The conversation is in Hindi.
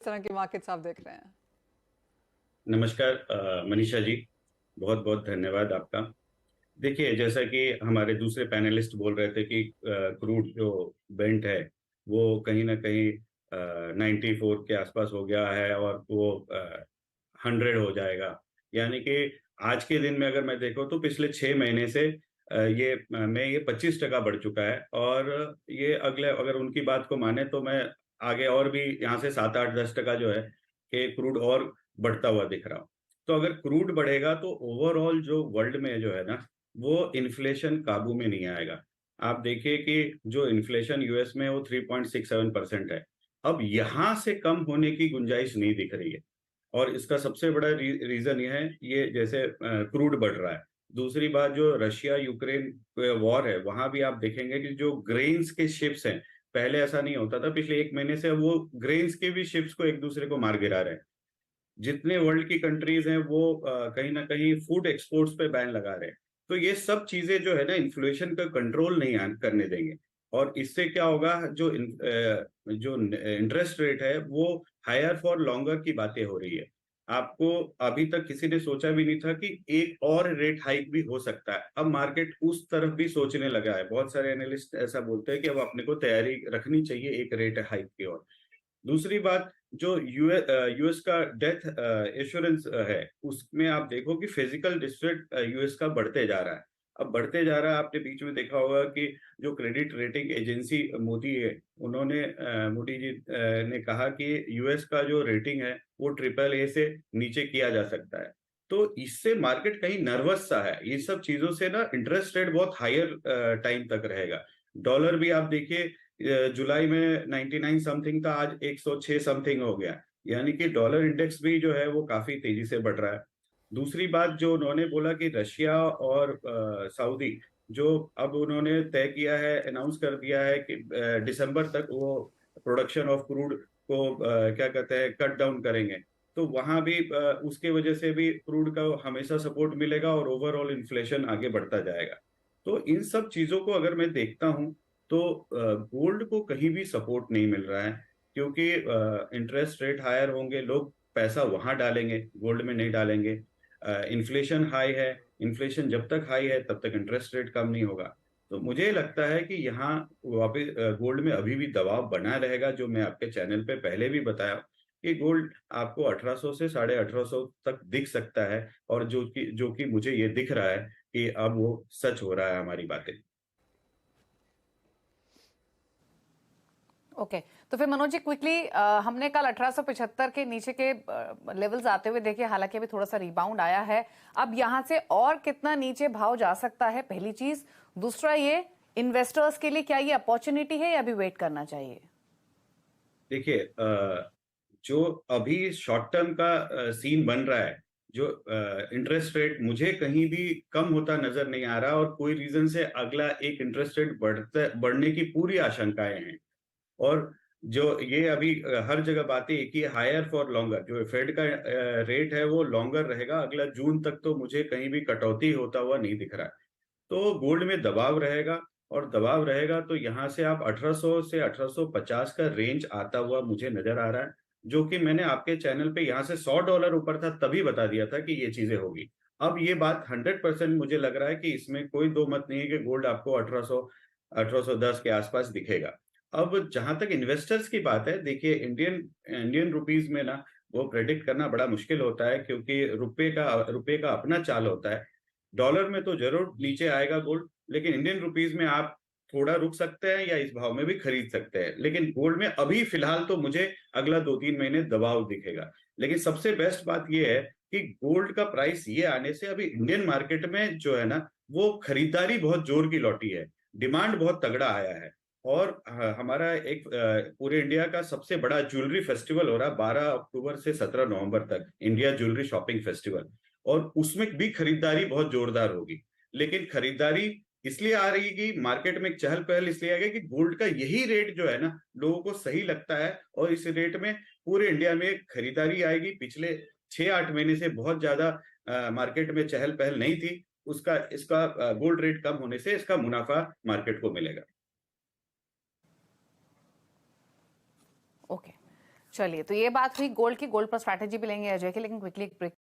तरह की मार्केट्स आप देख रहे हैं? नमस्कार मनीषा जी। बहुत बहुत धन्यवाद आपका। देखिए, जैसा कि हमारे दूसरे पैनलिस्ट बोल रहे थे कि क्रूड जो बेंट है वो कहीं ना कहीं 94 के आसपास हो गया है और वो 100 हो जाएगा। यानी कि आज के दिन में अगर मैं देखूं तो पिछले 6 महीने से ये 25% बढ़ चुका है। और ये अगले अगर उनकी बात को माने तो मैं आगे और भी यहाँ से 7 8 10% जो है कि क्रूड और बढ़ता हुआ दिख रहा हूँ। तो अगर क्रूड बढ़ेगा तो ओवरऑल जो वर्ल्ड में जो है ना, वो इन्फ्लेशन काबू में नहीं आएगा। आप देखिए कि जो इन्फ्लेशन यूएस में है वो 3.67% है। अब यहाँ से कम होने की गुंजाइश नहीं दिख रही है। और इसका सबसे बड़ा रीजन ये है, ये जैसे क्रूड बढ़ रहा है। दूसरी बात, जो रशिया यूक्रेन वॉर है, वहां भी आप देखेंगे कि जो ग्रेन्स के शिप्स हैं, पहले ऐसा नहीं होता था, पिछले 1 महीने से वो ग्रेन्स के भी शिप्स को एक दूसरे को मार गिरा रहे हैं। जितने वर्ल्ड की कंट्रीज हैं वो कहीं ना कहीं फूड एक्सपोर्ट्स पे बैन लगा रहे हैं। तो ये सब चीजें जो है ना, इन्फ्लेशन का कंट्रोल नहीं करने देंगे। और इससे क्या होगा, जो इंटरेस्ट रेट है वो हायर फॉर लॉन्गर की बातें हो रही है। आपको अभी तक किसी ने सोचा भी नहीं था कि एक और रेट हाइक भी हो सकता है। अब मार्केट उस तरफ भी सोचने लगा है। बहुत सारे एनालिस्ट ऐसा बोलते हैं कि अब अपने को तैयारी रखनी चाहिए एक रेट हाइक की ओर। दूसरी बात, जो यूएस का डेथ इंश्योरेंस है, उसमें आप देखो कि फिजिकल डिस्ट्रेस यूएस का बढ़ते जा रहा है। अब बढ़ते जा रहा है। आपने बीच में देखा होगा कि जो क्रेडिट रेटिंग एजेंसी मोदी है, उन्होंने मोदी जी ने कहा कि यूएस का जो रेटिंग है वो ट्रिपल ए से नीचे किया जा सकता है। तो इससे मार्केट कहीं नर्वस सा है। ये सब चीजों से ना इंटरेस्ट रेट बहुत हायर टाइम तक रहेगा। डॉलर भी आप देखिए, जुलाई में 99 समथिंग था, आज 106 समथिंग हो गया। यानी कि डॉलर इंडेक्स भी जो है वो काफी तेजी से बढ़ रहा है। दूसरी बात, जो उन्होंने बोला कि रशिया और सऊदी, जो अब उन्होंने तय किया है, अनाउंस कर दिया है कि दिसंबर तक वो प्रोडक्शन ऑफ क्रूड को क्या कहते हैं, कट डाउन करेंगे। तो वहां भी उसके वजह से भी क्रूड का हमेशा सपोर्ट मिलेगा और ओवरऑल इन्फ्लेशन आगे बढ़ता जाएगा। तो इन सब चीजों को अगर मैं देखता हूँ तो गोल्ड को कहीं भी सपोर्ट नहीं मिल रहा है। क्योंकि इंटरेस्ट रेट हायर होंगे, लोग पैसा वहां डालेंगे, गोल्ड में नहीं डालेंगे। इन्फ्लेशन हाई है। इन्फ्लेशन जब तक हाई है तब तक इंटरेस्ट रेट कम नहीं होगा। तो मुझे लगता है कि यहाँ वापिस गोल्ड में अभी भी दबाव बना रहेगा, जो मैं आपके चैनल पे पहले भी बताया कि गोल्ड आपको 1800 से 1850 तक दिख सकता है। और जो कि मुझे ये दिख रहा है कि अब वो सच हो रहा है हमारी बातें। ओके। तो फिर मनोज जी क्विकली, हमने कल 1875 के नीचे के लेवल्स आते हुए देखे, हालांकि अभी थोड़ा सा रिबाउंड आया है। अब यहां से और कितना नीचे भाव जा सकता है, पहली चीज। दूसरा, ये इन्वेस्टर्स के लिए क्या ये अपॉर्चुनिटी है या अभी वेट करना चाहिए? देखिए, जो अभी शॉर्ट टर्म का सीन बन रहा है, जो इंटरेस्ट रेट मुझे कहीं भी कम होता नजर नहीं आ रहा, और कोई रीजन से अगला एक इंटरेस्ट रेट बढ़ने की पूरी आशंकाएं हैं। और जो ये अभी हर जगह बातें एक ही, हायर फॉर लॉन्गर, जो फेड का रेट है वो लॉन्गर रहेगा अगला जून तक। तो मुझे कहीं भी कटौती होता हुआ नहीं दिख रहा है। तो गोल्ड में दबाव रहेगा। और दबाव रहेगा तो यहाँ से आप 1800 से 1850 का रेंज आता हुआ मुझे नजर आ रहा है। जो कि मैंने आपके चैनल पे यहाँ से $100 ऊपर था तभी बता दिया था कि ये चीजें होगी। अब ये बात 100% मुझे लग रहा है कि इसमें कोई दो मत नहीं है कि गोल्ड आपको 1810 के आसपास दिखेगा। अब जहां तक इन्वेस्टर्स की बात है, देखिए, इंडियन इंडियन रुपीज में ना वो प्रेडिक्ट करना बड़ा मुश्किल होता है, क्योंकि रुपए का अपना चाल होता है। डॉलर में तो जरूर नीचे आएगा गोल्ड, लेकिन इंडियन रुपीज में आप थोड़ा रुक सकते हैं या इस भाव में भी खरीद सकते हैं। लेकिन गोल्ड में अभी फिलहाल तो मुझे अगला 2 3 महीने दबाव दिखेगा। लेकिन सबसे बेस्ट बात यह है कि गोल्ड का प्राइस ये आने से अभी इंडियन मार्केट में जो है ना, वो खरीदारी बहुत जोर की लौटी है। डिमांड बहुत तगड़ा आया है। और हमारा एक पूरे इंडिया का सबसे बड़ा ज्वेलरी फेस्टिवल हो रहा है 12 अक्टूबर से 17 नवंबर तक, इंडिया ज्वेलरी शॉपिंग फेस्टिवल। और उसमें भी खरीदारी बहुत जोरदार होगी। लेकिन खरीदारी इसलिए आ रही कि मार्केट में एक चहल पहल इसलिए आ गई कि गोल्ड का यही रेट जो है ना, लोगों को सही लगता है। और इस रेट में पूरे इंडिया में खरीदारी आएगी। पिछले 6 8 महीने से बहुत ज्यादा मार्केट में चहल पहल नहीं थी। उसका इसका गोल्ड रेट कम होने से इसका मुनाफा मार्केट को मिलेगा। ओके। चलिए, तो ये बात हुई गोल्ड की। गोल्ड पर स्ट्रैटेजी भी लेंगे अजय की, लेकिन क्विकली एक ब्रेक